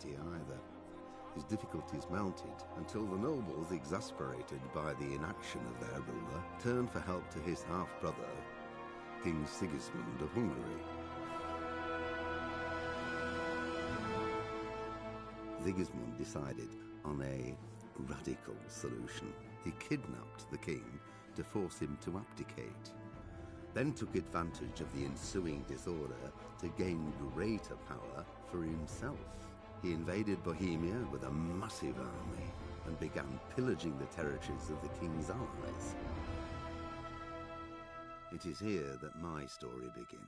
easy either. His difficulties mounted until the nobles, exasperated by the inaction of their ruler, turned for help to his half-brother, King Sigismund of Hungary. Sigismund decided on a radical solution. He kidnapped the king to force him to abdicate, then took advantage of the ensuing disorder to gain greater power for himself. He invaded Bohemia with a massive army and began pillaging the territories of the king's allies. It is here that my story begins.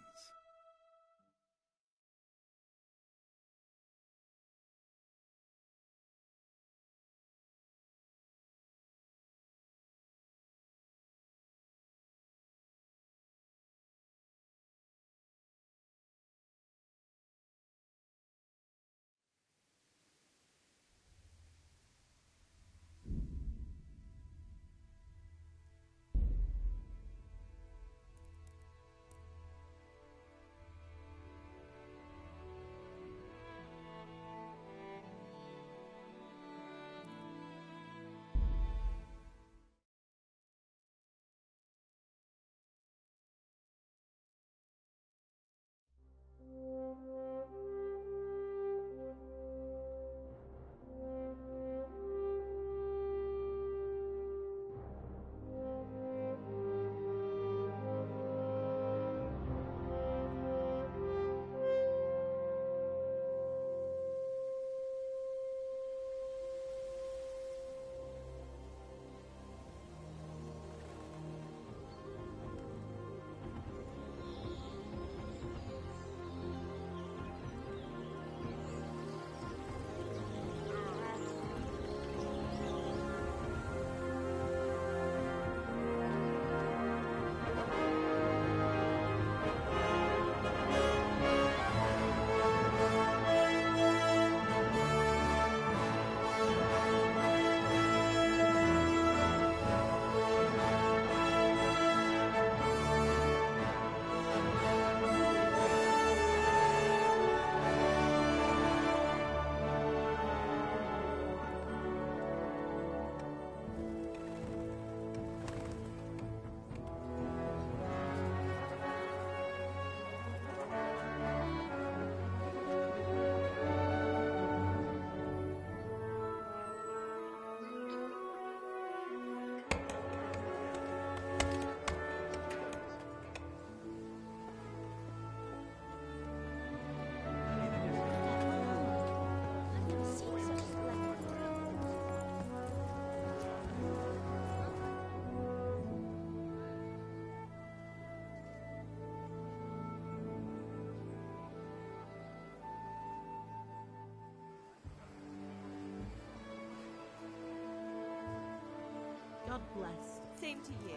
God bless. Same to you.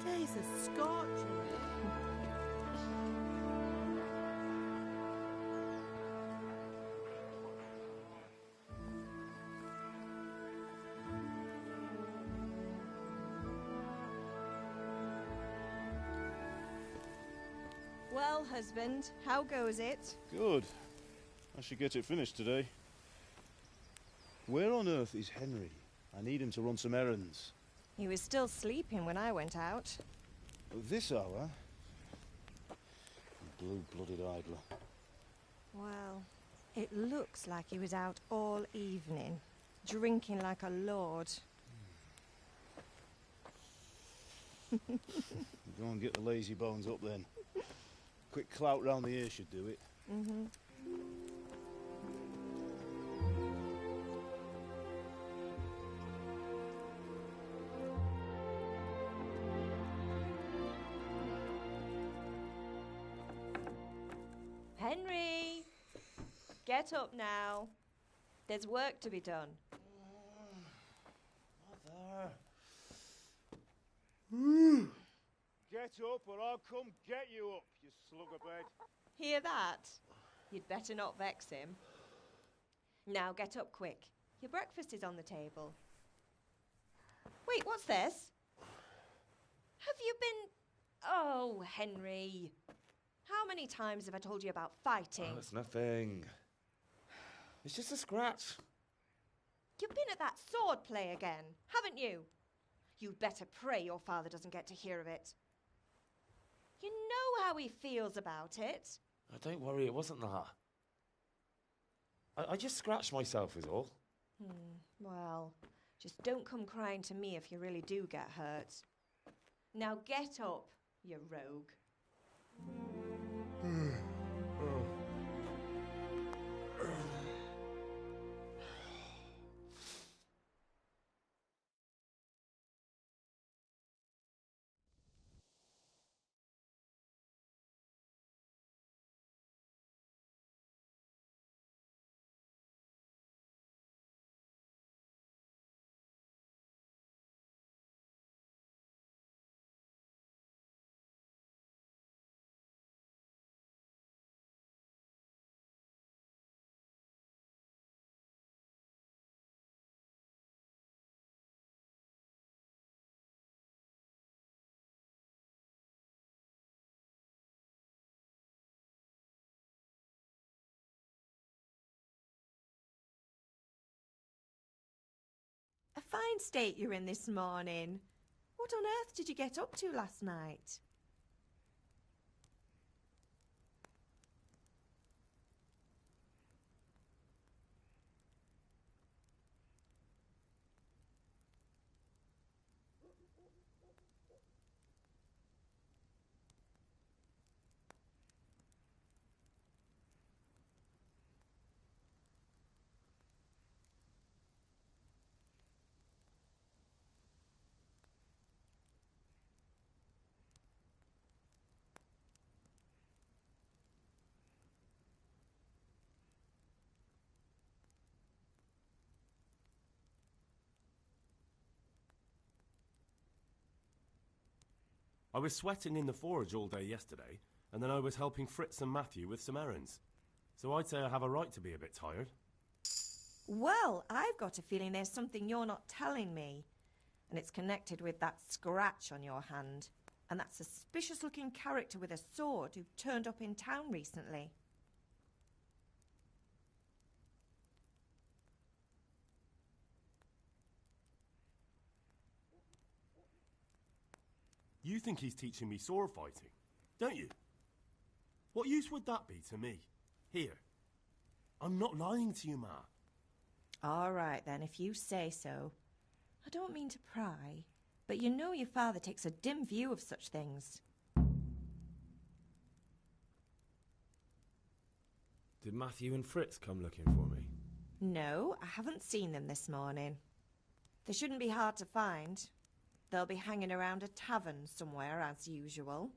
Today's a scorcher. Well, husband, how goes it? Good. I should get it finished today. Where on earth is Henry? I need him to run some errands. He was still sleeping when I went out. At this hour? Blue-blooded idler. Well, it looks like he was out all evening, drinking like a lord. Go and get the lazy bones up then. Quick clout round the ear should do it. Mm-hmm. Henry! Get up now. There's work to be done. Mother! Get up or I'll come get you up, you slugabed. Hear that? You'd better not vex him. Now get up quick. Your breakfast is on the table. Wait, what's this? Have you been... Oh, Henry. How many times have I told you about fighting? Oh, it's nothing. It's just a scratch. You've been at that sword play again, haven't you? You'd better pray your father doesn't get to hear of it. You know how he feels about it. Oh, don't worry, it wasn't that. I just scratched myself is all. Well, just don't come crying to me if you really do get hurt. Now get up, you rogue. A fine state you're in this morning. What on earth did you get up to last night? I was sweating in the forge all day yesterday, and then I was helping Fritz and Matthew with some errands. So I'd say I have a right to be a bit tired. Well, I've got a feeling there's something you're not telling me. And it's connected with that scratch on your hand. And that suspicious-looking character with a sword who turned up in town recently. You think he's teaching me sword fighting, don't you? What use would that be to me? Here. I'm not lying to you, Ma. All right, then, if you say so. I don't mean to pry, but you know your father takes a dim view of such things. Did Matthew and Fritz come looking for me? No, I haven't seen them this morning. They shouldn't be hard to find. They'll be hanging around a tavern somewhere, as usual.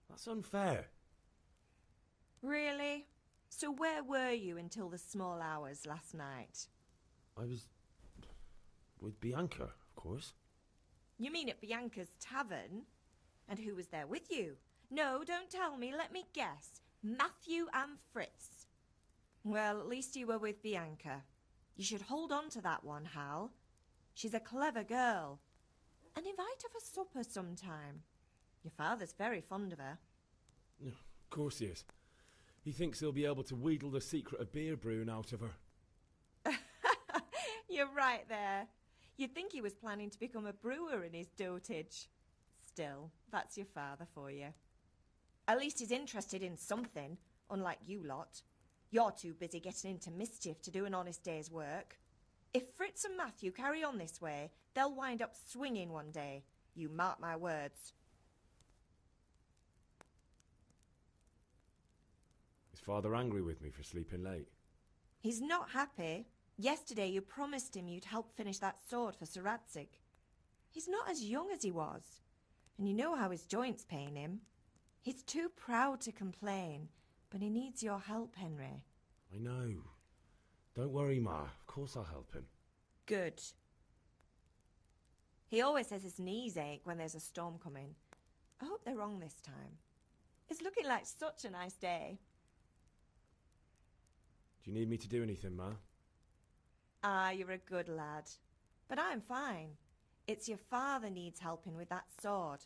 That's unfair. Really? So where were you until the small hours last night? I was with Bianca, of course. You mean at Bianca's tavern? And who was there with you? No, don't tell me. Let me guess. Matthew and Fritz. Well, at least you were with Bianca. You should hold on to that one, Hal. She's a clever girl. And invite her for supper sometime. Your father's very fond of her. Of course he is. He thinks he'll be able to wheedle the secret of beer brewing out of her. You're right there. You'd think he was planning to become a brewer in his dotage. Still, that's your father for you. At least he's interested in something, unlike you lot. You're too busy getting into mischief to do an honest day's work. If Fritz and Matthew carry on this way, they'll wind up swinging one day. You mark my words. Is Father angry with me for sleeping late? He's not happy. Yesterday you promised him you'd help finish that sword for Sir Radzig. He's not as young as he was. And you know how his joints pain him. He's too proud to complain, but he needs your help, Henry. I know. Don't worry, Ma. Of course I'll help him. Good. He always says his knees ache when there's a storm coming. I hope they're wrong this time. It's looking like such a nice day. Do you need me to do anything, Ma? Ah, you're a good lad. But I'm fine. It's your father needs helping with that sword.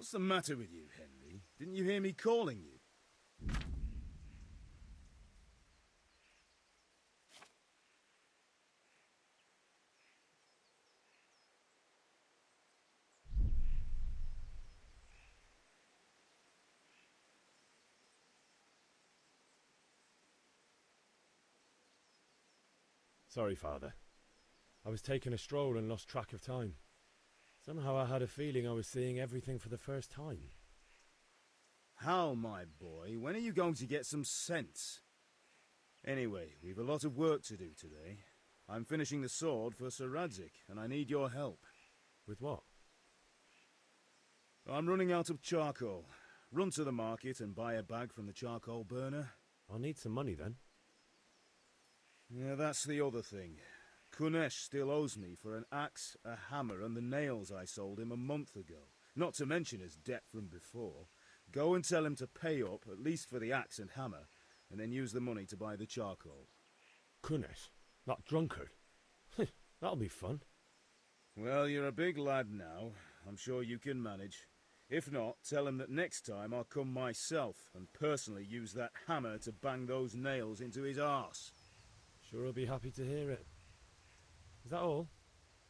What's the matter with you, Henry? Didn't you hear me calling you? Sorry, Father. I was taking a stroll and lost track of time. Somehow I had a feeling I was seeing everything for the first time. Hal, my boy, when are you going to get some sense? Anyway, we've a lot of work to do today. I'm finishing the sword for Sir Radzig, and I need your help. With what? I'm running out of charcoal. Run to the market and buy a bag from the charcoal burner. I'll need some money then. Yeah, that's the other thing. Kunesh still owes me for an axe, a hammer, and the nails I sold him a month ago. Not to mention his debt from before. Go and tell him to pay up, at least for the axe and hammer, and then use the money to buy the charcoal. Kunesh? That drunkard? That'll be fun. Well, you're a big lad now. I'm sure you can manage. If not, tell him that next time I'll come myself and personally use that hammer to bang those nails into his arse. Sure I'll be happy to hear it. Is that all?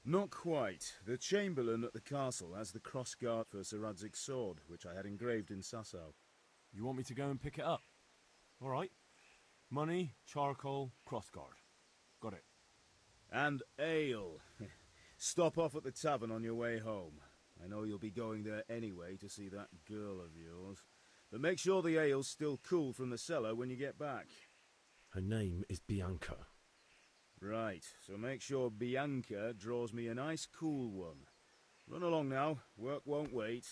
Not quite. The Chamberlain at the castle has the crossguard for Sir Radzig's sword, which I had engraved in Sasau. You want me to go and pick it up? All right. Money, charcoal, crossguard. Got it. And ale. Stop off at the tavern on your way home. I know you'll be going there anyway to see that girl of yours. But make sure the ale's still cool from the cellar when you get back. Her name is Bianca. Right, so make sure Bianca draws me a nice cool one. Run along now, work won't wait.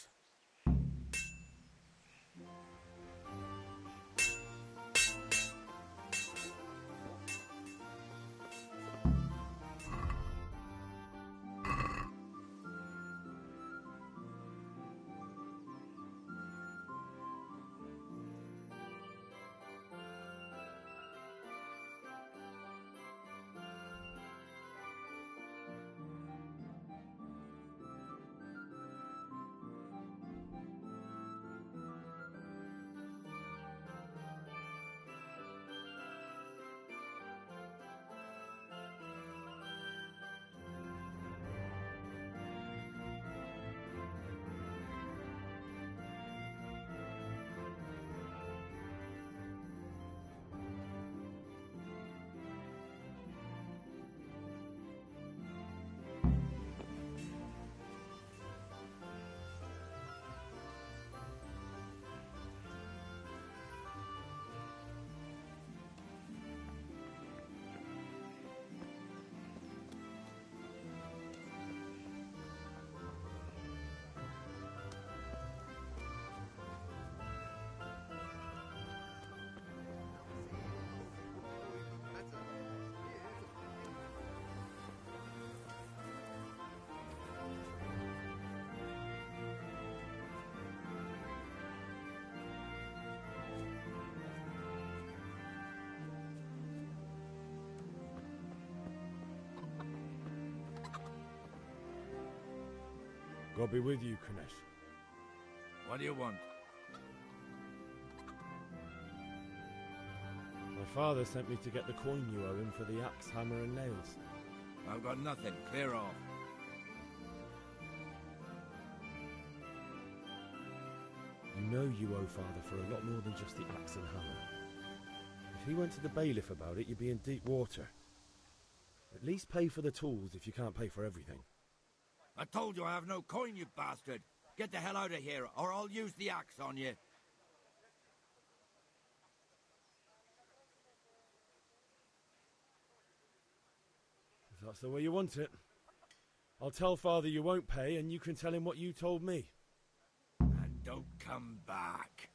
God be with you, Kunesh. What do you want? My father sent me to get the coin you owe him for the axe, hammer and nails. I've got nothing. Clear off. You know you owe father for a lot more than just the axe and hammer. If he went to the bailiff about it, you'd be in deep water. At least pay for the tools if you can't pay for everything. I told you I have no coin, you bastard. Get the hell out of here, or I'll use the axe on you. If that's the way you want it. I'll tell father you won't pay, and you can tell him what you told me. And don't come back.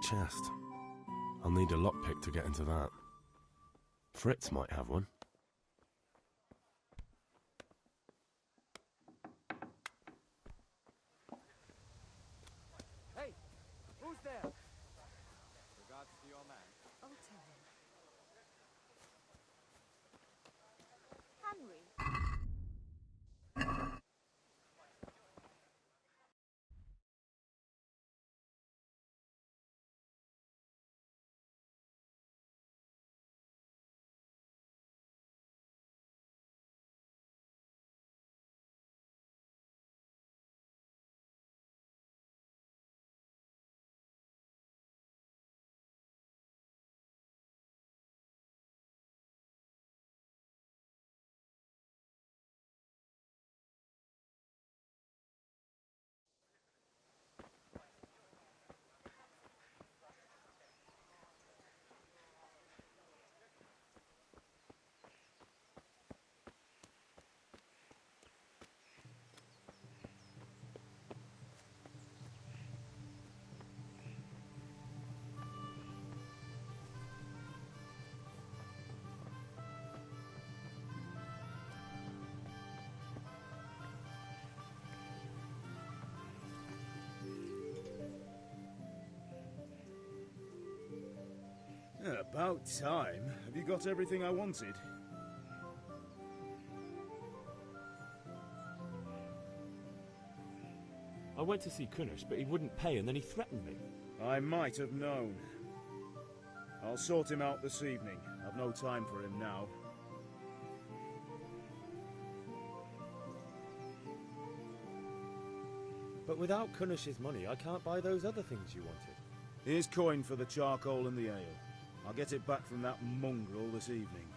chest. I'll need a lockpick to get into that. Fritz might have one. Hey, who's there? Regards to your man. I'll tell him. Henry. About time. Have you got everything I wanted? I went to see Kunnish, but he wouldn't pay, and then he threatened me. I might have known. I'll sort him out this evening. I've no time for him now. But without Kunnish's money, I can't buy those other things you wanted. Here's coin for the charcoal and the ale. I'll get it back from that mongrel this evening.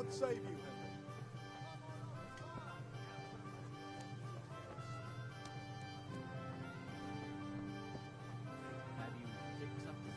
God save you, Henry. Have you picked up the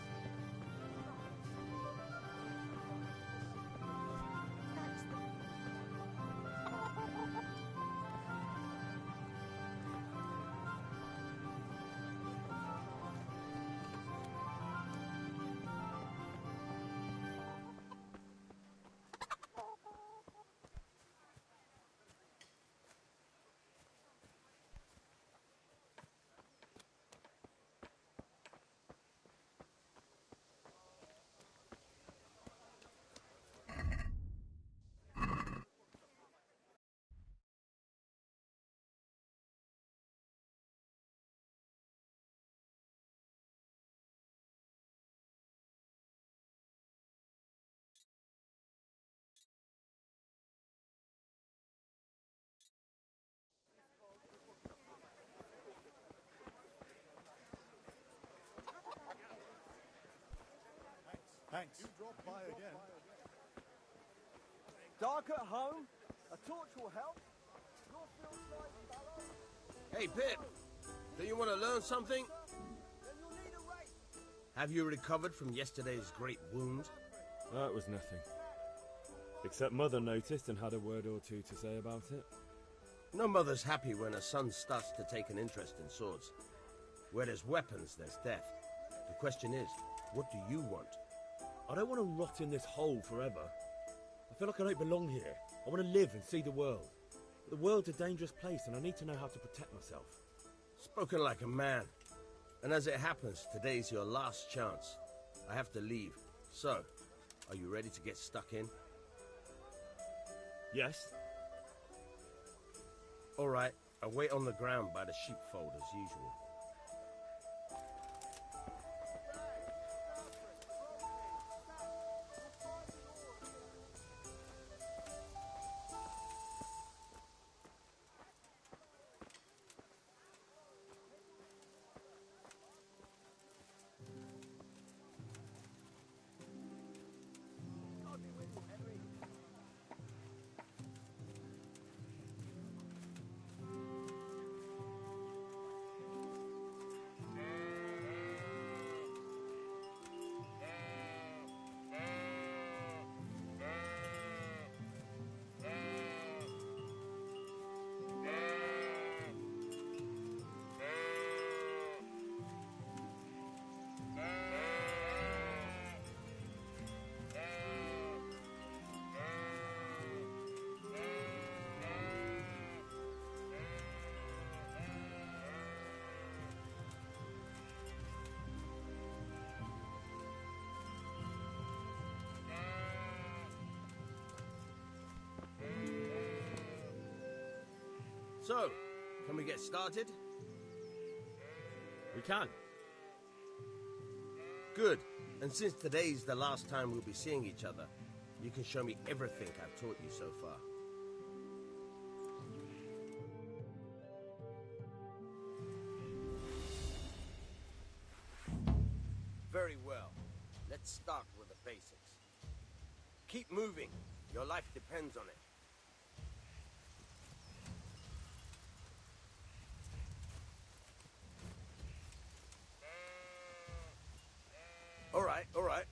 Thanks. You dropped by again. dark at home? A torch will help. Hey, Pip. Do you want to learn something? Then you'll need a rake. Have you recovered from yesterday's great wound? That was nothing. Except Mother noticed and had a word or two to say about it. No mother's happy when her son starts to take an interest in swords. Where there's weapons, there's death. The question is, what do you want? I don't want to rot in this hole forever. I feel like I don't belong here. I want to live and see the world. But the world's a dangerous place and I need to know how to protect myself. Spoken like a man. And as it happens, today's your last chance. I have to leave. So, are you ready to get stuck in? Yes? All right, I'll wait on the ground by the sheepfold as usual. So, can we get started? We can. Good. And since today's the last time we'll be seeing each other, you can show me everything I've taught you so far. Very well. Let's start with the basics. Keep moving. Your life depends on it. All right.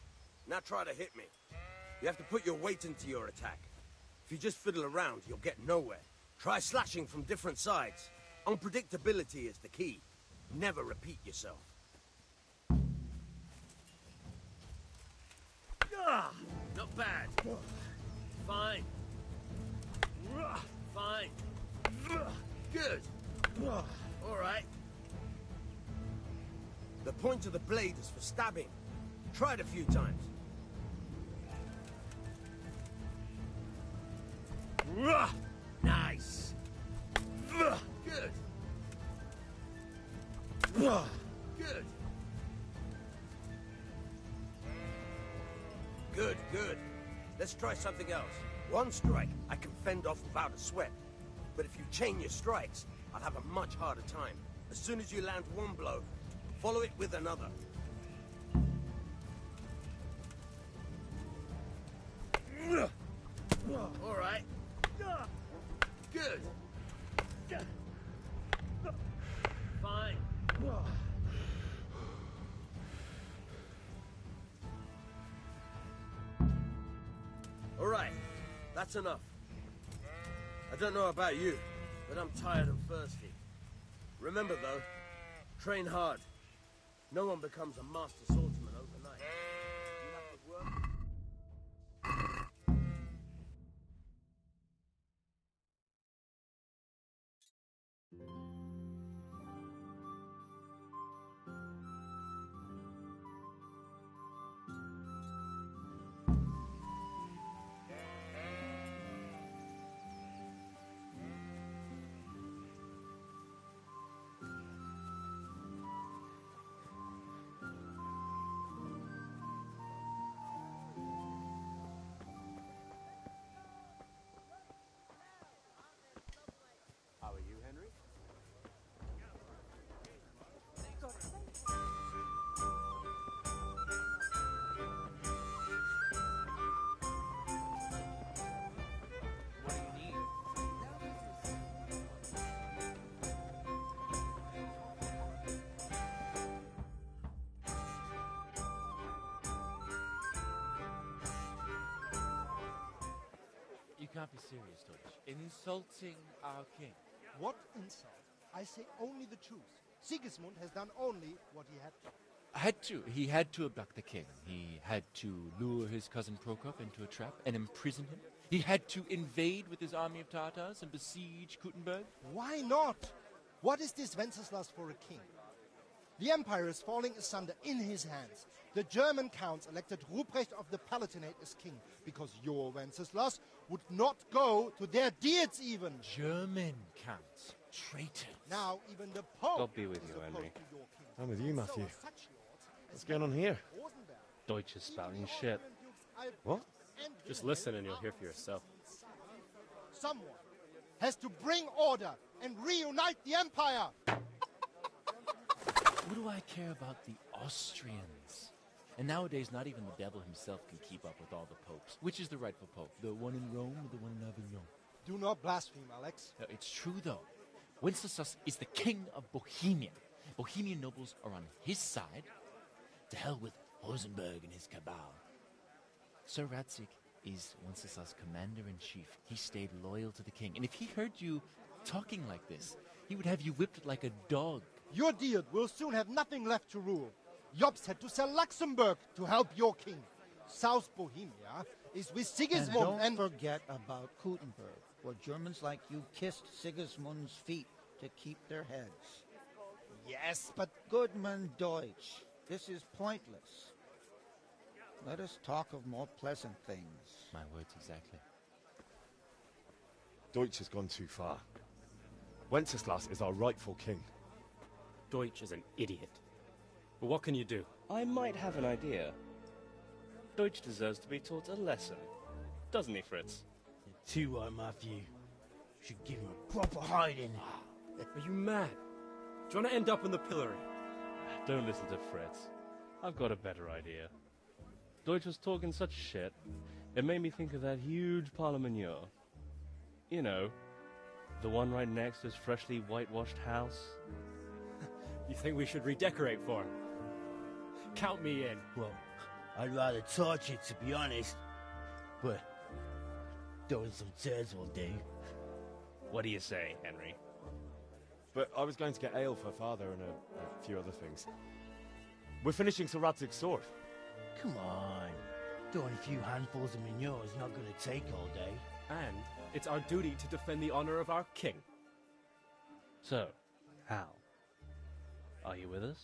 Now try to hit me. You have to put your weight into your attack. If you just fiddle around, you'll get nowhere. Try slashing from different sides. Unpredictability is the key. Never repeat yourself. Not bad. Fine. Fine. Good. All right. The point of the blade is for stabbing. Try it a few times. Nice. Good. Good. Good. Let's try something else. One strike I can fend off without a sweat. But if you chain your strikes, I'll have a much harder time. As soon as you land one blow, follow it with another. All right. Good. Fine. All right. That's enough. I don't know about you, but I'm tired and thirsty. Remember, though, train hard. No one becomes a master swordsman overnight. You have to work... How are you, Henry? What do you need? You can't be serious, Deutsch. Insulting our king. What insult? I say only the truth. Sigismund has done only what he had to. He had to abduct the king. He had to lure his cousin Prokop into a trap and imprison him. He had to invade with his army of Tatars and besiege Kuttenberg. Why not? What is this Wenceslas for a king? The empire is falling asunder in his hands. The German counts elected Ruprecht of the Palatinate as king because your Wenceslas would not go to their deeds even. German counts. Traitors. Now even the Pope God be with you, is Henry. opposed to your king. I'm with you, Matthew. So are such lords as What's going on here? Rosenberg, Deutsch is spouting even the shit. Austrian dukes Albrecht What? and Just Wilhelm listen and you'll are hear for yourself. Someone has to bring order and reunite the empire. What do I care about the Austrians? And nowadays, not even the devil himself can keep up with all the popes. Which is the rightful pope? The one in Rome or the one in Avignon? Do not blaspheme, Alex. No, it's true, though. Wenceslas is the king of Bohemia. Bohemian nobles are on his side. To hell with Rosenberg and his cabal. Sir Radzik is Wenceslas' commander-in-chief. He stayed loyal to the king. And if he heard you talking like this, he would have you whipped like a dog. Your deed will soon have nothing left to rule. Jobst had to sell Luxembourg to help your king. South Bohemia is with Sigismund And don't forget about Kuttenberg, where Germans like you kissed Sigismund's feet to keep their heads. Yes, but... Goodman Deutsch, this is pointless. Let us talk of more pleasant things. My words exactly. Deutsch has gone too far. Wenceslas is our rightful king. Deutsch is an idiot. But what can you do? I might have an idea. Deutsch deserves to be taught a lesson. Doesn't he, Fritz? You're too right, Matthew. Should give him a proper hiding. Are you mad? Do you want to end up in the pillory? Don't listen to Fritz. I've got a better idea. Deutsch was talking such shit, it made me think of that huge parlement. You know, the one right next to his freshly whitewashed house. You think we should redecorate for him? Count me in. Well, I'd rather torch it, to be honest. But throwing some turds will do. What do you say, Henry? But I was going to get ale for Father and a few other things. We're finishing Sir Radzig's sword. Come on. Throwing a few handfuls of manure is not going to take all day. And it's our duty to defend the honor of our king. So, Hal, are you with us?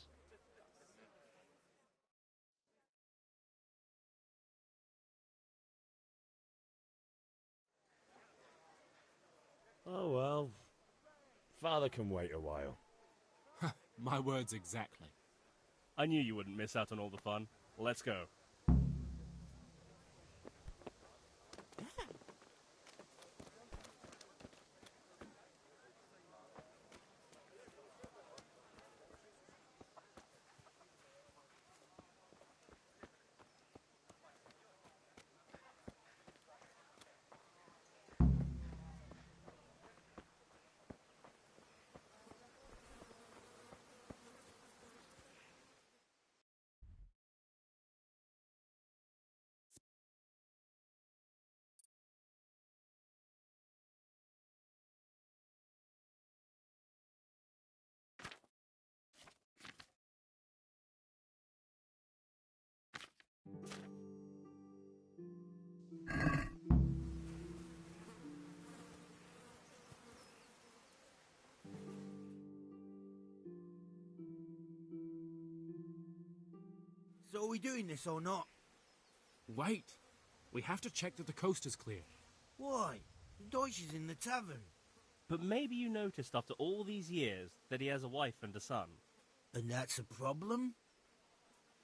Oh well. Father can wait a while. My words exactly. I knew you wouldn't miss out on all the fun. Let's go. So are we doing this or not? Wait. We have to check that the coast is clear. Why? Deutsch is in the tavern. But maybe you noticed after all these years that he has a wife and a son. And that's a problem?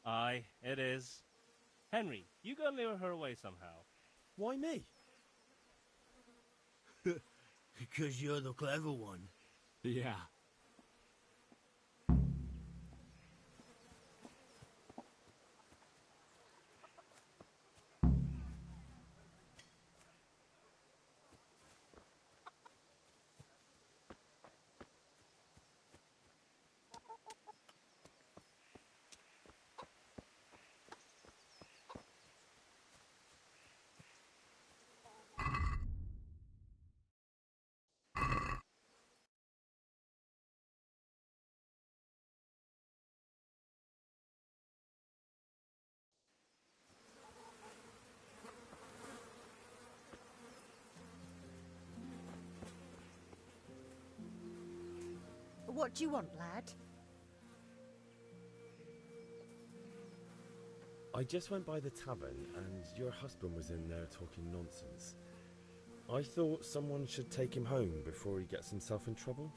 Aye, it is. Henry, you go and lure her away somehow. Why me? Because you're the clever one. Yeah. What do you want, lad? I just went by the tavern and your husband was in there talking nonsense. I thought someone should take him home before he gets himself in trouble.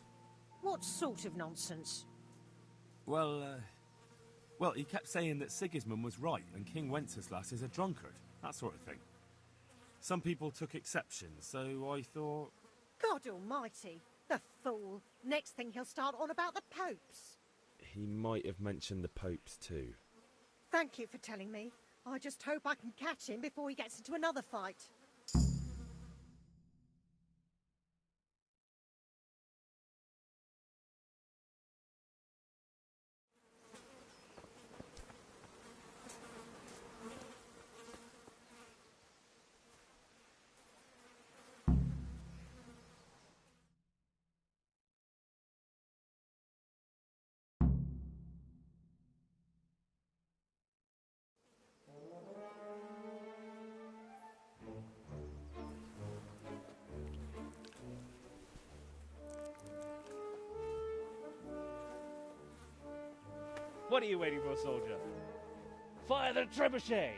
What sort of nonsense? Well, he kept saying that Sigismund was right and King Wenceslas is a drunkard, that sort of thing. Some people took exception, so I thought... God almighty, the fool. Next thing he'll start on about the popes. He might have mentioned the popes too. Thank you for telling me. I just hope I can catch him before he gets into another fight. What are you waiting for, soldier? Fire the trebuchet!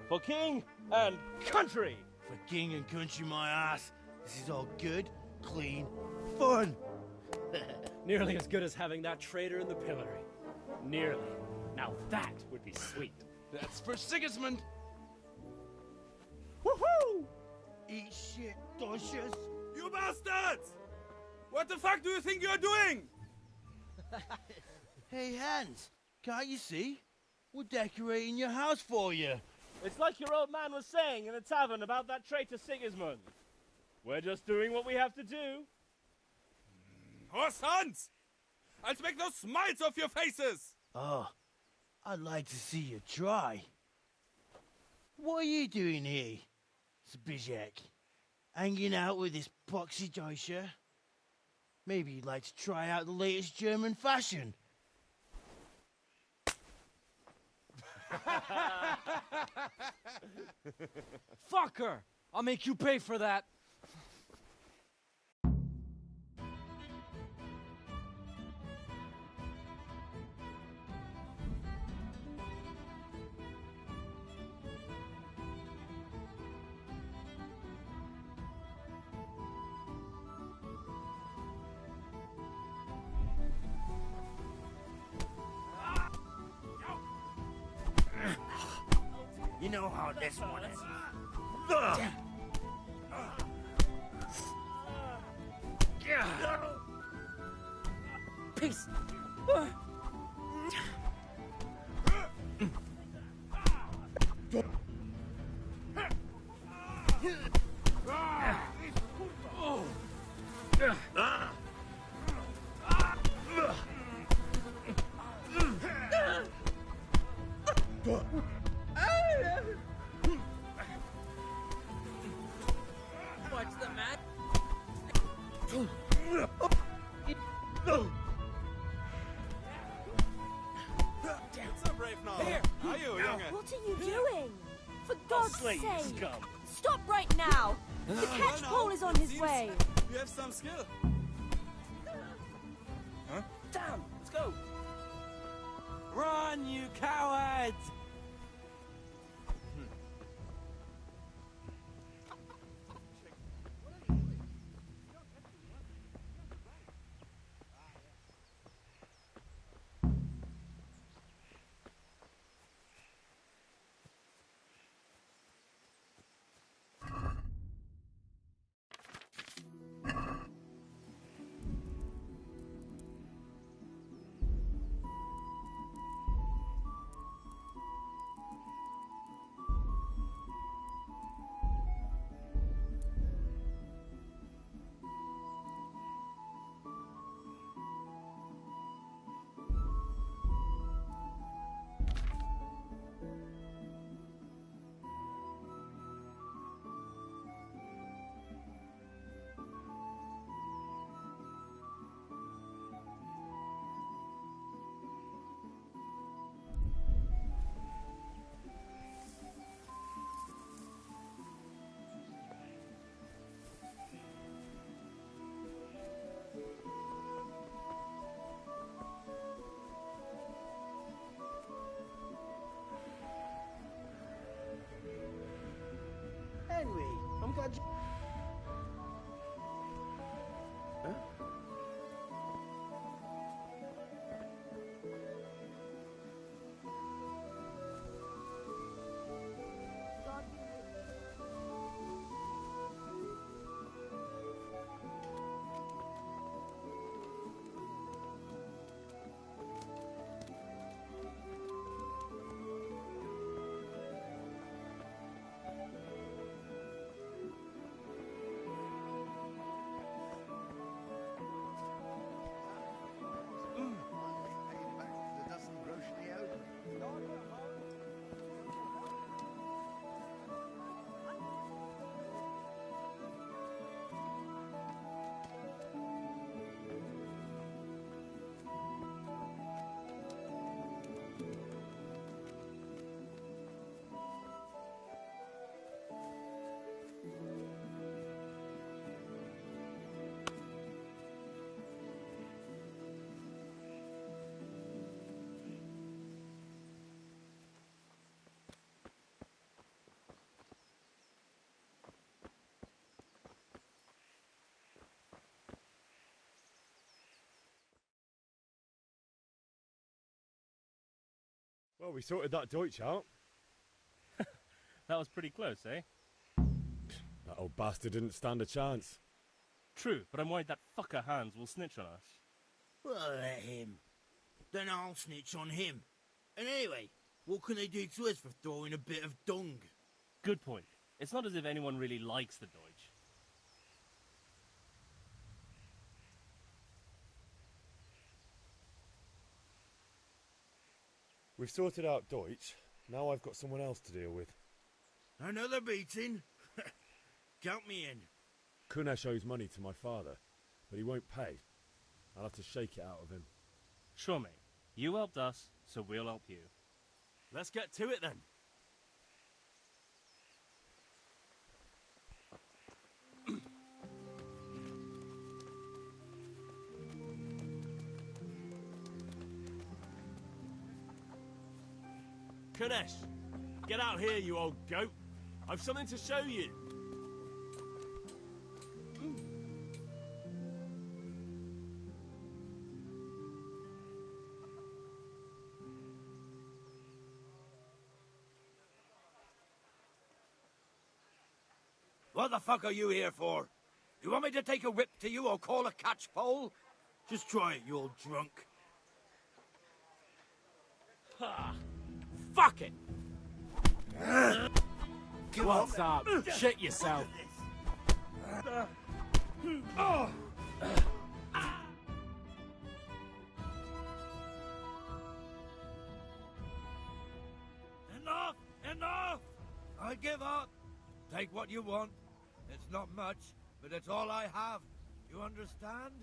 For king and country! For king and country, my ass. This is all good, clean, fun. Nearly as good as having that traitor in the pillory. Nearly. Now that would be sweet. That's for Sigismund! Woohoo! Eat shit, doshes. You bastards! What the fuck do you think you're doing? Hey, Hans, can't you see? We're decorating your house for you. It's like your old man was saying in the tavern about that traitor Sigismund. We're just doing what we have to do. Oh, sons! I'll make those smiles off your faces! Oh, I'd like to see you try. What are you doing here, Zbigniew? Hanging out with this poxy Deutscher? Maybe you'd like to try out the latest German fashion. Fuck her! I'll make you pay for that. You know how this one is. Peace. What's the matter? What's up, Rafe now? Here. Are you, young? What are you doing? For God's slay you, sake! scum. Stop right now! The catch Well, pole now, is on his seems way. You have some skill. Huh? Damn, let's go. Run, you cowards! Henry, I'm glad you... Huh? Well, we sorted that Deutsch out. That was pretty close, eh? That old bastard didn't stand a chance. True, but I'm worried that fucker Hans will snitch on us. Well, let him. Then I'll snitch on him. And anyway, what can they do to us for throwing a bit of dung? Good point. It's not as if anyone really likes the Deutsch. We've sorted out Deutsch. Now I've got someone else to deal with. Another beating? Count me in. Kunesh owes money to my father, but he won't pay. I'll have to shake it out of him. Sure, mate. You helped us, so we'll help you. Let's get to it then. Kunesh, get out here, you old goat. I've something to show you. What the fuck are you here for? Do you want me to take a whip to you or call a catchpole? Just try it, you old drunk. Ha! Fuck it! What's up? Shit yourself. Enough! Enough! I give up. Take what you want. It's not much, but it's all I have. You understand?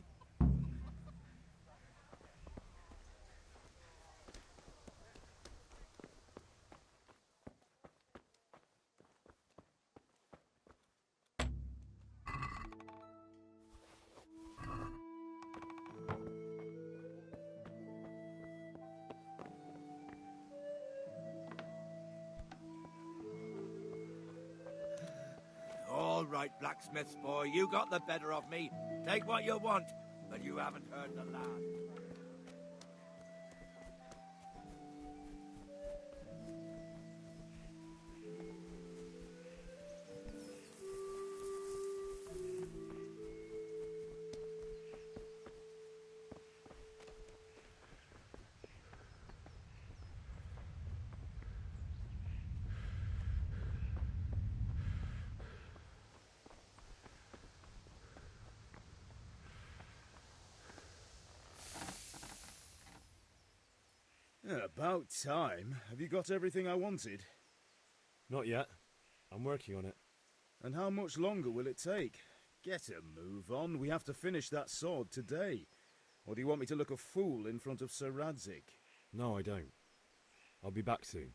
All right, blacksmith's boy, you got the better of me. Take what you want, but you haven't heard the last. About time. Have you got everything I wanted? Not yet. I'm working on it. And how much longer will it take? Get a move on. We have to finish that sword today. Or do you want me to look a fool in front of Sir Radzik? No, I don't. I'll be back soon.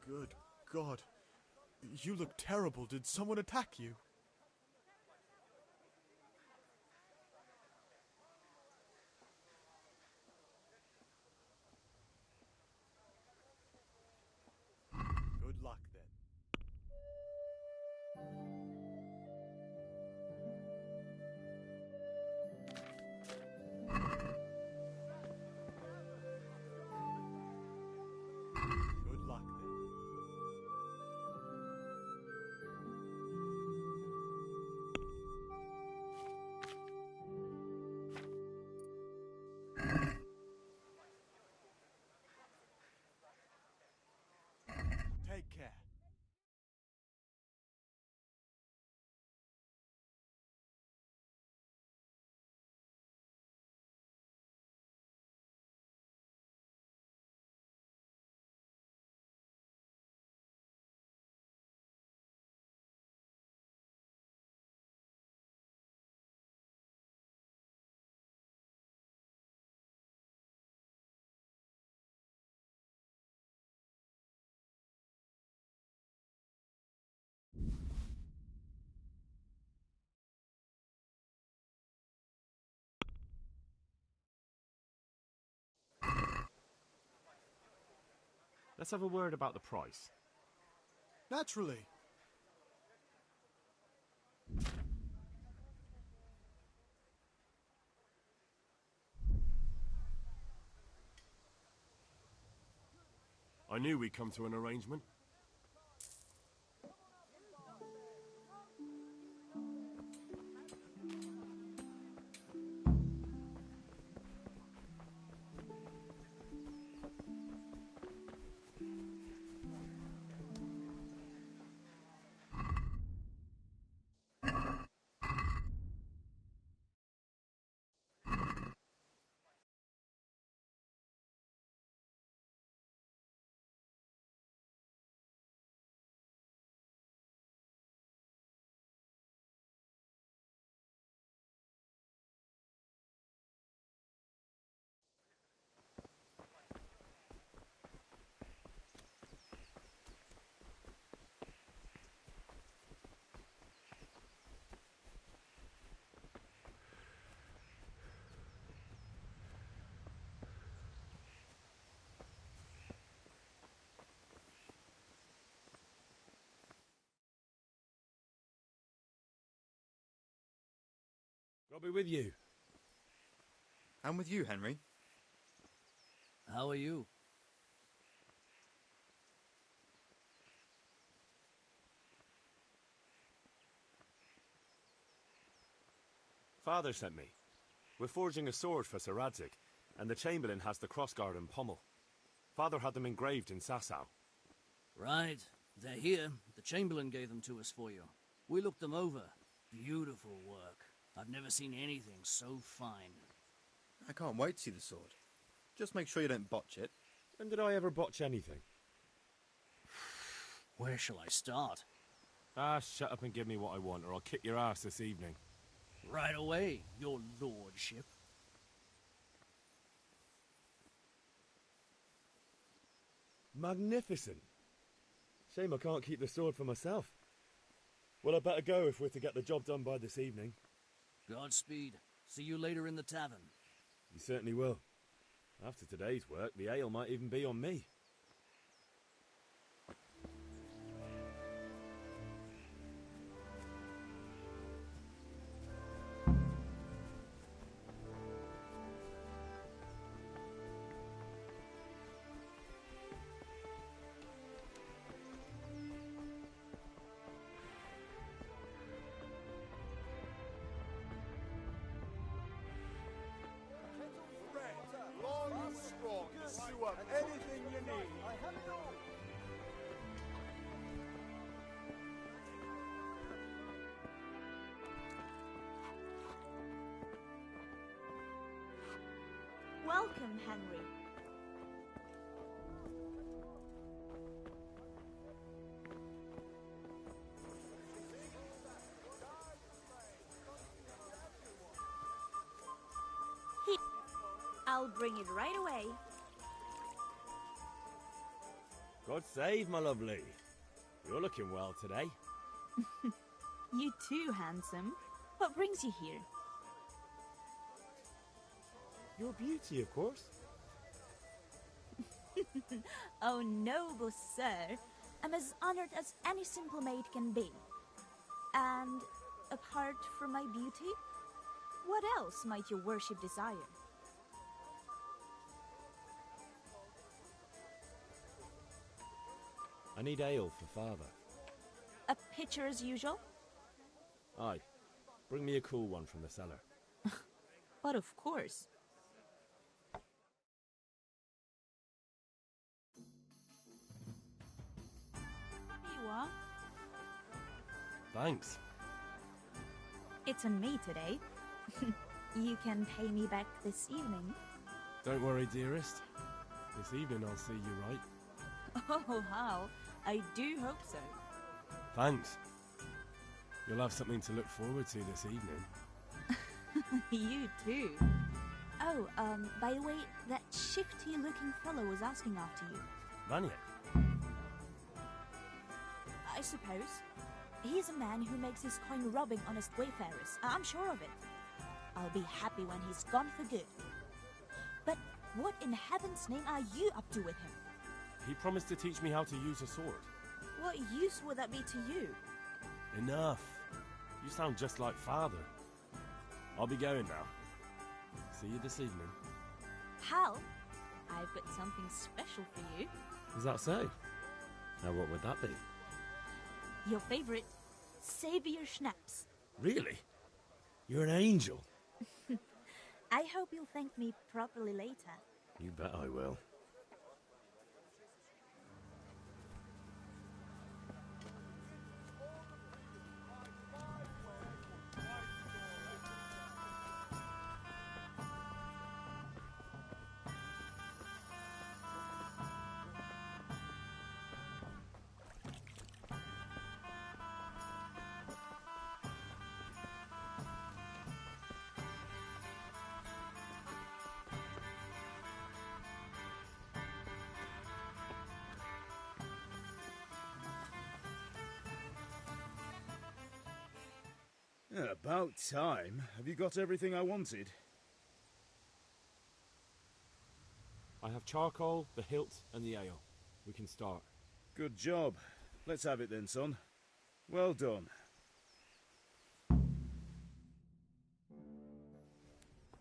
Good God. You look terrible. Did someone attack you? Good luck then. Good luck then. Let's have a word about the price. Naturally. I knew we'd come to an arrangement. I'll be with you. And with you, Henry. How are you? Father sent me. We're forging a sword for Sir Radzig, and the Chamberlain has the crossguard and pommel. Father had them engraved in Sasau. Right. They're here. The Chamberlain gave them to us for you. We looked them over. Beautiful work. I've never seen anything so fine. I can't wait to see the sword. Just make sure you don't botch it. When did I ever botch anything? Where shall I start? Ah, shut up and give me what I want, or I'll kick your ass this evening. Right away, your lordship. Magnificent. Shame I can't keep the sword for myself. Well, I better go if we're to get the job done by this evening. Godspeed. See you later in the tavern. You certainly will. After today's work, the ale might even be on me. Long and strong, sew up anything you need. Welcome, Henry. Here. I'll bring it right away. God save, my lovely. You're looking well today. You too, handsome. What brings you here? Your beauty, of course. Oh, noble sir. I'm as honored as any simple maid can be. And apart from my beauty, what else might your worship desire? I need ale for father. A pitcher as usual? Aye. Bring me a cool one from the cellar. But of course. Here you are. Thanks. It's on me today. You can pay me back this evening. Don't worry, dearest. This evening I'll see you right. Oh, how? I do hope so. Thanks. You'll have something to look forward to this evening. You too. Oh, by the way, that shifty-looking fellow was asking after you. Vanya? I suppose. He's a man who makes his coin robbing honest wayfarers. I'm sure of it. I'll be happy when he's gone for good. But what in heaven's name are you up to with him? He promised to teach me how to use a sword. What use would that be to you? Enough. You sound just like Father. I'll be going now. See you this evening. Hal, I've got something special for you. Is that so? Now what would that be? Your favorite Savior Schnapps. Really? You're an angel. I hope you'll thank me properly later. You bet I will. Yeah, about time. Have you got everything I wanted? I have charcoal, the hilt, and the ale. We can start. Good job. Let's have it then, son. Well done.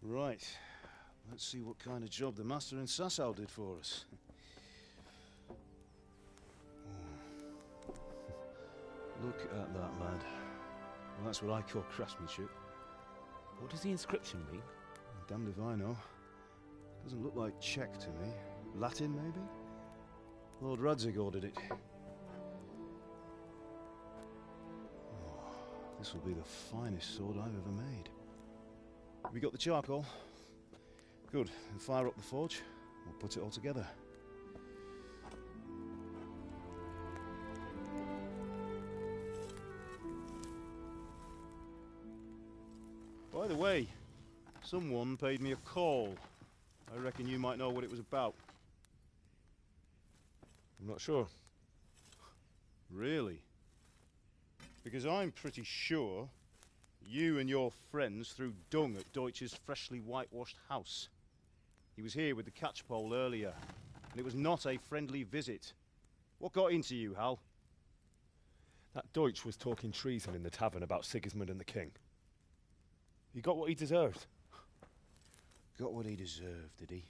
Right. Let's see what kind of job the Master in Sasau did for us. Look at that, lad. Well, that's what I call craftsmanship. What does the inscription mean? Damned if I know. Doesn't look like Czech to me. Latin, maybe? Lord Radzig ordered it. Oh, this will be the finest sword I've ever made. Have you got the charcoal? Good. Then fire up the forge. We'll put it all together. By the way, someone paid me a call. I reckon you might know what it was about. I'm not sure. Really? Because I'm pretty sure you and your friends threw dung at Deutsch's freshly whitewashed house. He was here with the catchpole earlier, and it was not a friendly visit. What got into you, Hal? That Deutsch was talking treason in the tavern about Sigismund and the king. He got what he deserved. Got what he deserved, did he?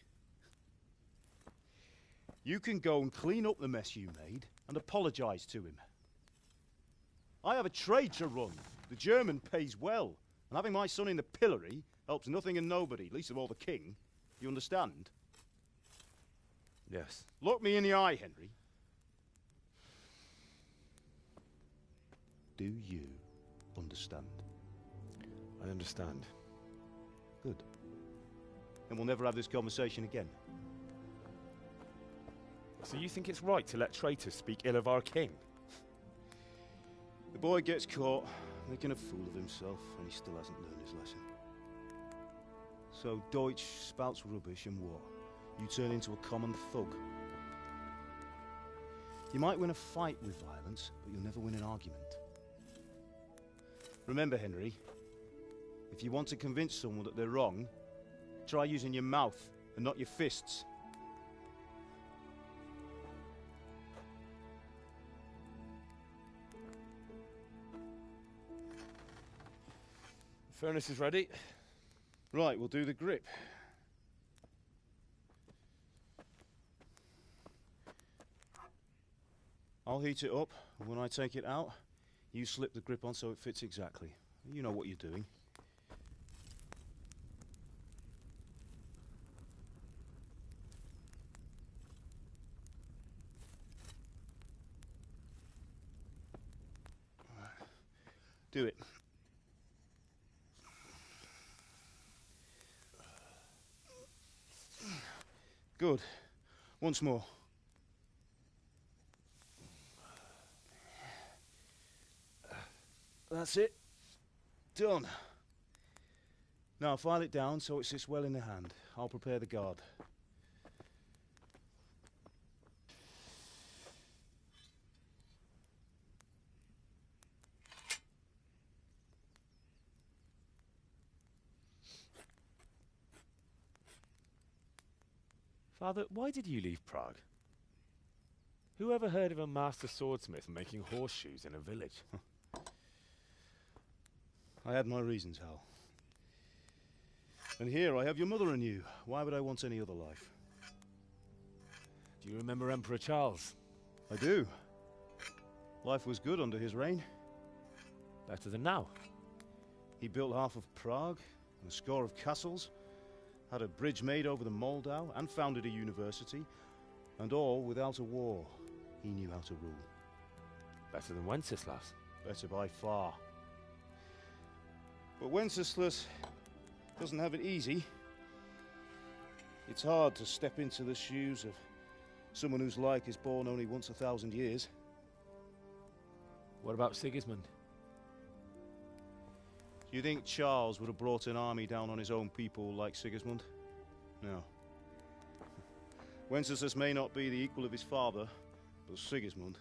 You can go and clean up the mess you made and apologise to him. I have a trade to run. The German pays well, and having my son in the pillory helps nothing and nobody, least of all the king. You understand? Yes. Look me in the eye, Henry. Do you understand? I understand. Good. And we'll never have this conversation again. So you think it's right to let traitors speak ill of our king? The boy gets caught, making a fool of himself, and he still hasn't learned his lesson. So Deutsch spouts rubbish, and what? You turn into a common thug. You might win a fight with violence, but you'll never win an argument. Remember, Henry, if you want to convince someone that they're wrong, try using your mouth and not your fists. The furnace is ready. Right, we'll do the grip. I'll heat it up, and when I take it out, you slip the grip on so it fits exactly. You know what you're doing. Do it. Good. Once more. That's it. Done. Now file it down so it sits well in the hand. I'll prepare the guard. Father, why did you leave Prague? Who ever heard of a master swordsmith making horseshoes in a village? I had my reasons, Hal. And here I have your mother and you. Why would I want any other life? Do you remember Emperor Charles? I do. Life was good under his reign. Better than now. He built half of Prague and a score of castles, had a bridge made over the Moldau, and founded a university, and all without a war. He knew how to rule. Better than Wenceslas. Better by far. But Wenceslas doesn't have it easy. It's hard to step into the shoes of someone whose like is born only once 1,000 years. What about Sigismund? Do you think Charles would have brought an army down on his own people like Sigismund? No. Wenceslas may not be the equal of his father, but Sigismund,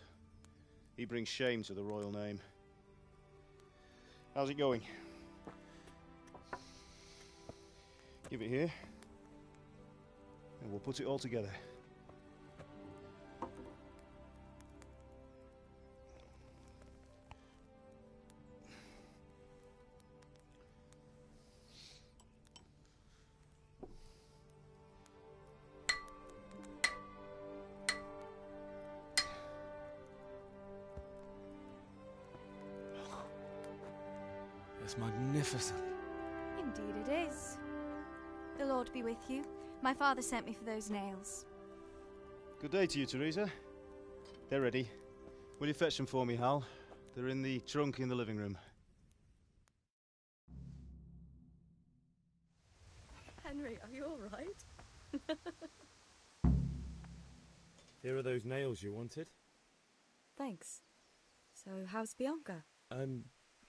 he brings shame to the royal name. How's it going? Give it here, and we'll put it all together. It's magnificent. Indeed it is. The Lord be with you. My father sent me for those nails. Good day to you, Teresa. They're ready. Will you fetch them for me, Hal? They're in the trunk in the living room. Henry, are you all right? Here are those nails you wanted. Thanks. So, how's Bianca?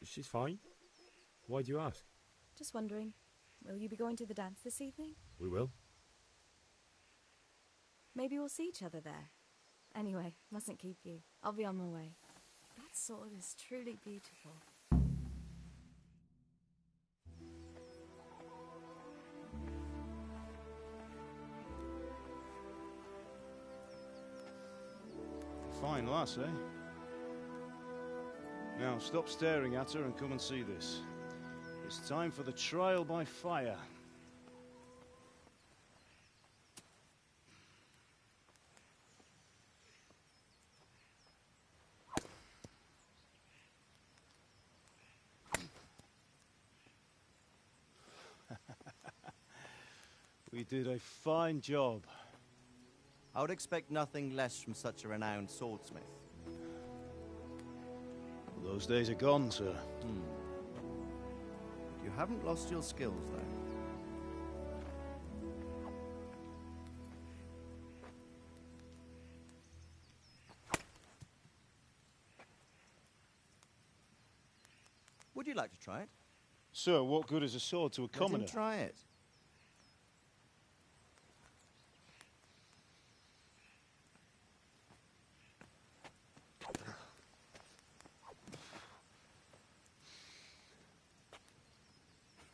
She's fine. Why do you ask? Just wondering, will you be going to the dance this evening? We will. Maybe we'll see each other there. Anyway, mustn't keep you. I'll be on my way. That sword is truly beautiful. Fine lass, eh? Now, stop staring at her and come and see this. It's time for the trial by fire. We did a fine job. I would expect nothing less from such a renowned swordsmith. Well, those days are gone, sir. You haven't lost your skills, though. Would you like to try it? Sir, what good is a sword to a commoner? Let him try it.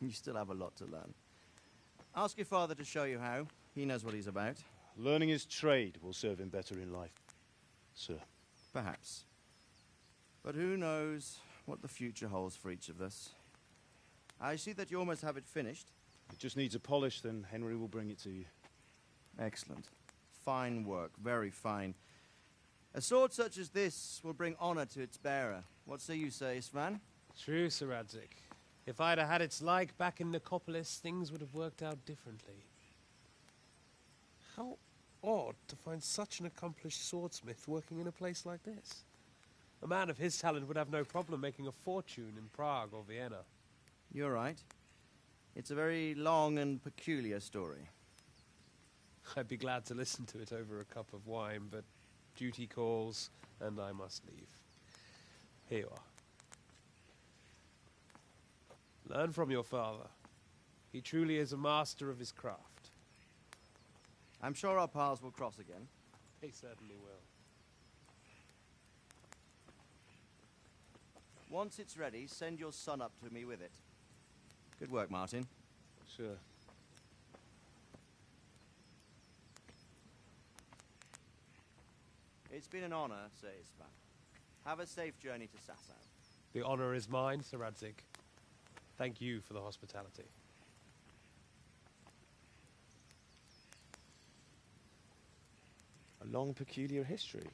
You still have a lot to learn. Ask your father to show you how. He knows what he's about. Learning his trade will serve him better in life, sir. Perhaps. But who knows what the future holds for each of us. I see that you almost have it finished. It just needs a polish, then Henry will bring it to you. Excellent. Fine work, very fine. A sword such as this will bring honor to its bearer. What say you, Svan? True, Sir Radzik. If I'd have had its like back in Nicopolis, things would have worked out differently. How odd to find such an accomplished swordsmith working in a place like this. A man of his talent would have no problem making a fortune in Prague or Vienna. You're right. It's a very long and peculiar story. I'd be glad to listen to it over a cup of wine, but duty calls, and I must leave. Here you are. Learn from your father. He truly is a master of his craft. I'm sure our paths will cross again. They certainly will. Once it's ready, send your son up to me with it. Good work, Martin. Sure. It's been an honor, Sir Ispan. Have a safe journey to Sasau. The honor is mine, Sir Radzig. Thank you for the hospitality. A long, peculiar history.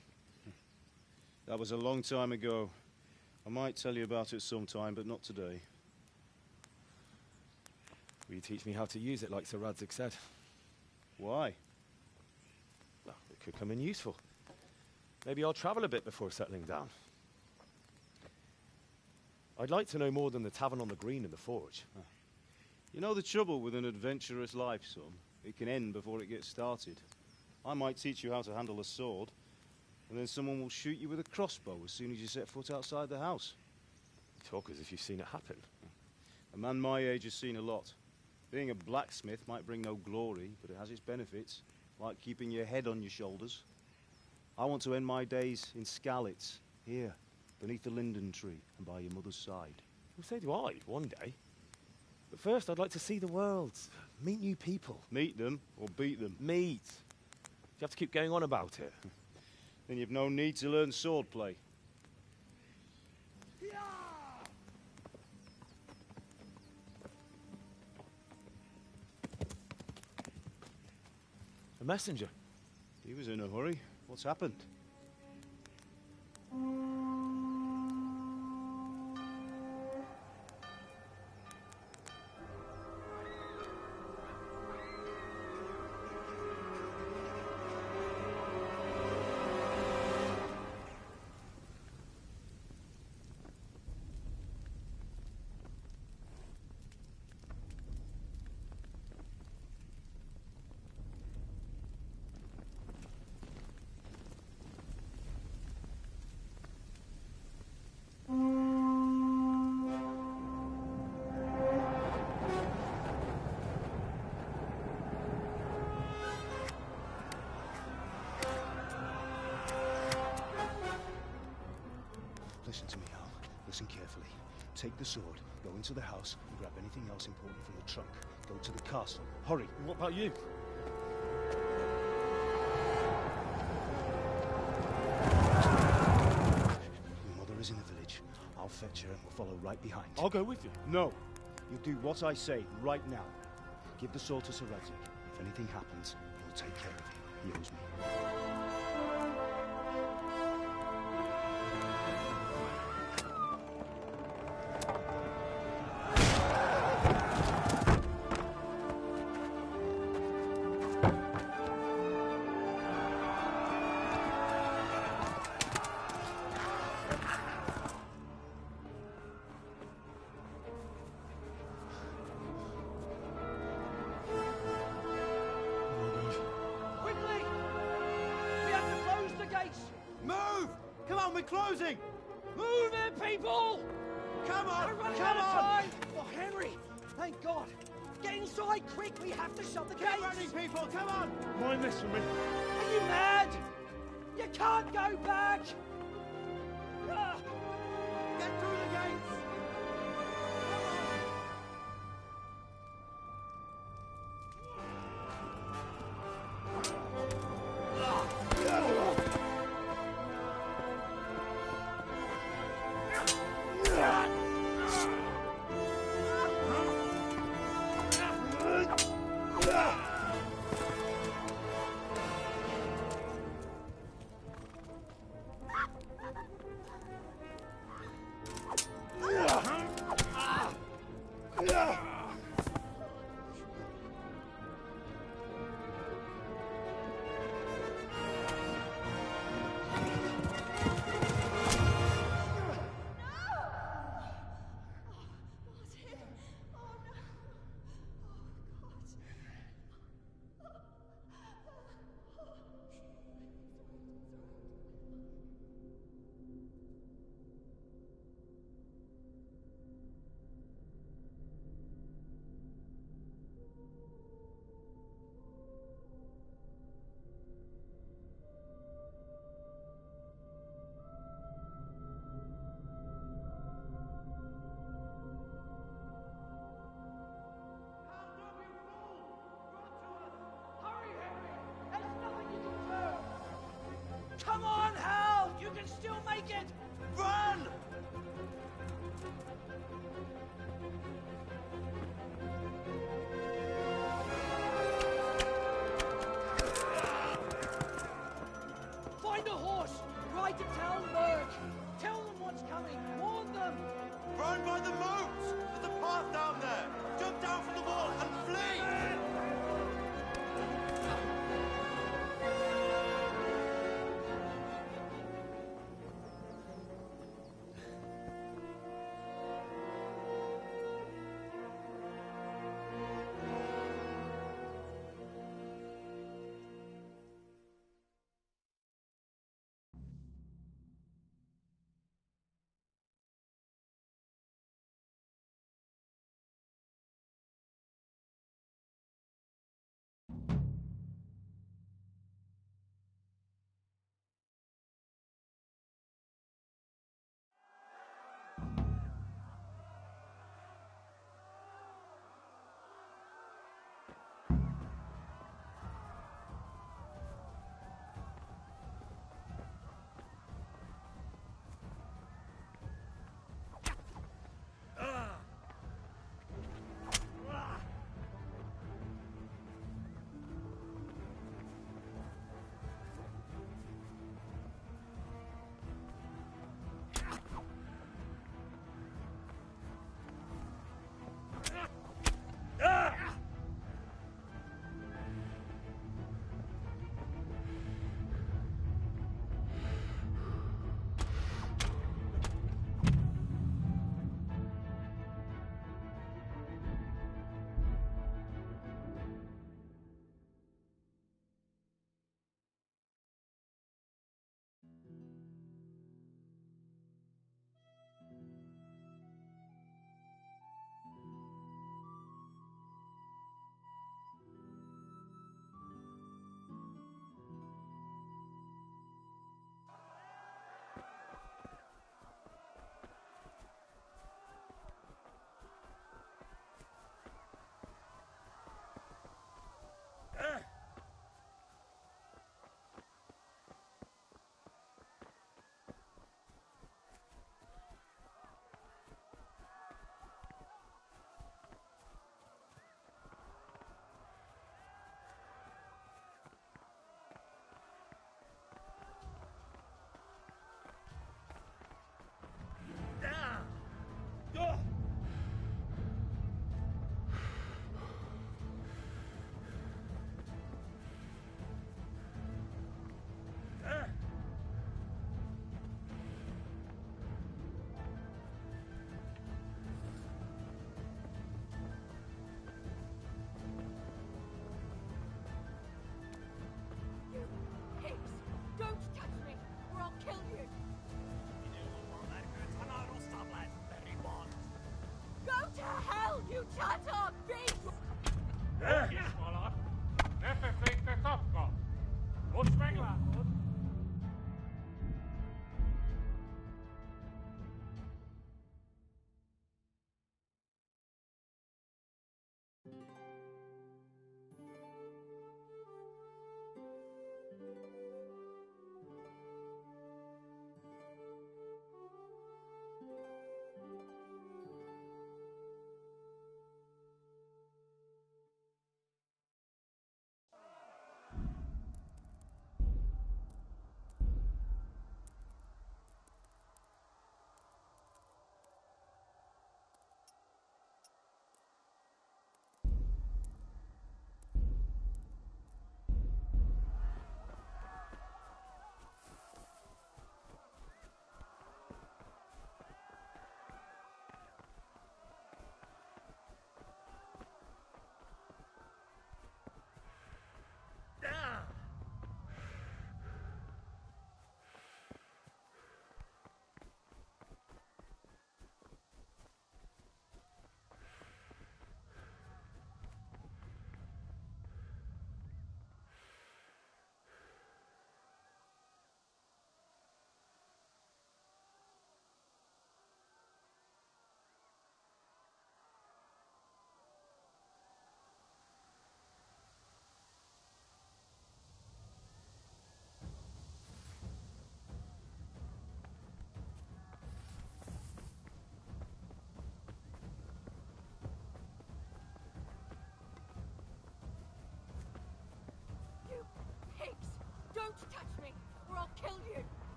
That was a long time ago. I might tell you about it sometime, but not today. Will you teach me how to use it, like Sir Radzig said? Why? Well, it could come in useful. Maybe I'll travel a bit before settling down. I'd like to know more than the tavern on the green and the forge. You know the trouble with an adventurous life, son? It can end before it gets started. I might teach you how to handle a sword, and then someone will shoot you with a crossbow as soon as you set foot outside the house. You talk as if you've seen it happen. A man my age has seen a lot. Being a blacksmith might bring no glory, but it has its benefits, like keeping your head on your shoulders. I want to end my days in Skalitz, here, beneath the linden tree and by your mother's side. Well, so do I, one day. But first, I'd like to see the world, meet new people. Meet them or beat them? Meet. You have to keep going on about it. Then you've no need to learn swordplay. A messenger. He was in a hurry. What's happened? Listen to me, Hal. Listen carefully. Take the sword, go into the house, and grab anything else important from the trunk. Go to the castle. Hurry. What about you? Your mother is in the village. I'll fetch her and we'll follow right behind. I'll go with you. No. You'll do what I say right now. Give the sword to Sir Radzig. If anything happens, he'll take care of you. He owes me. Quickly! We have to close the gates! Move! Come on, we're closing! Move it, people! Come on! We're running Come out of on! time! Oh, Henry! Thank God! Get inside, quick! We have to shut the gates! Get running, people! Come on! Mind this for me. Are you mad? You can't go back! Ah. Get through the gates!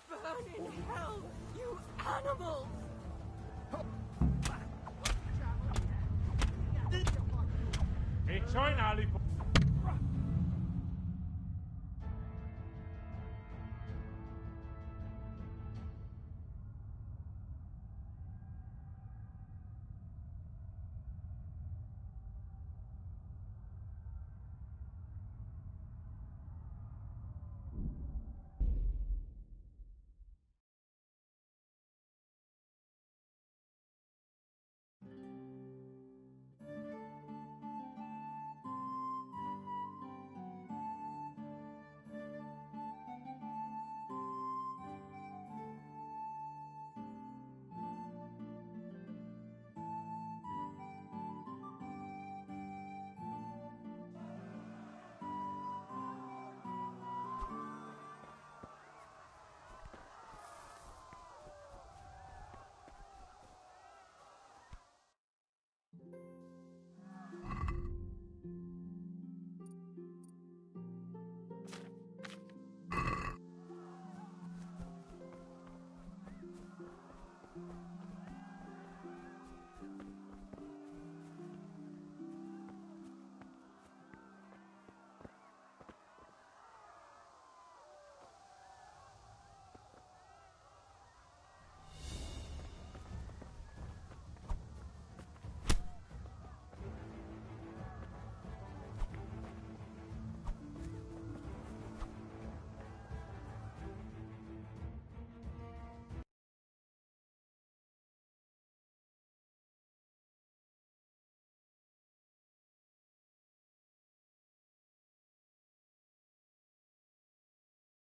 Burn in hell, you animals! E c'ho in ali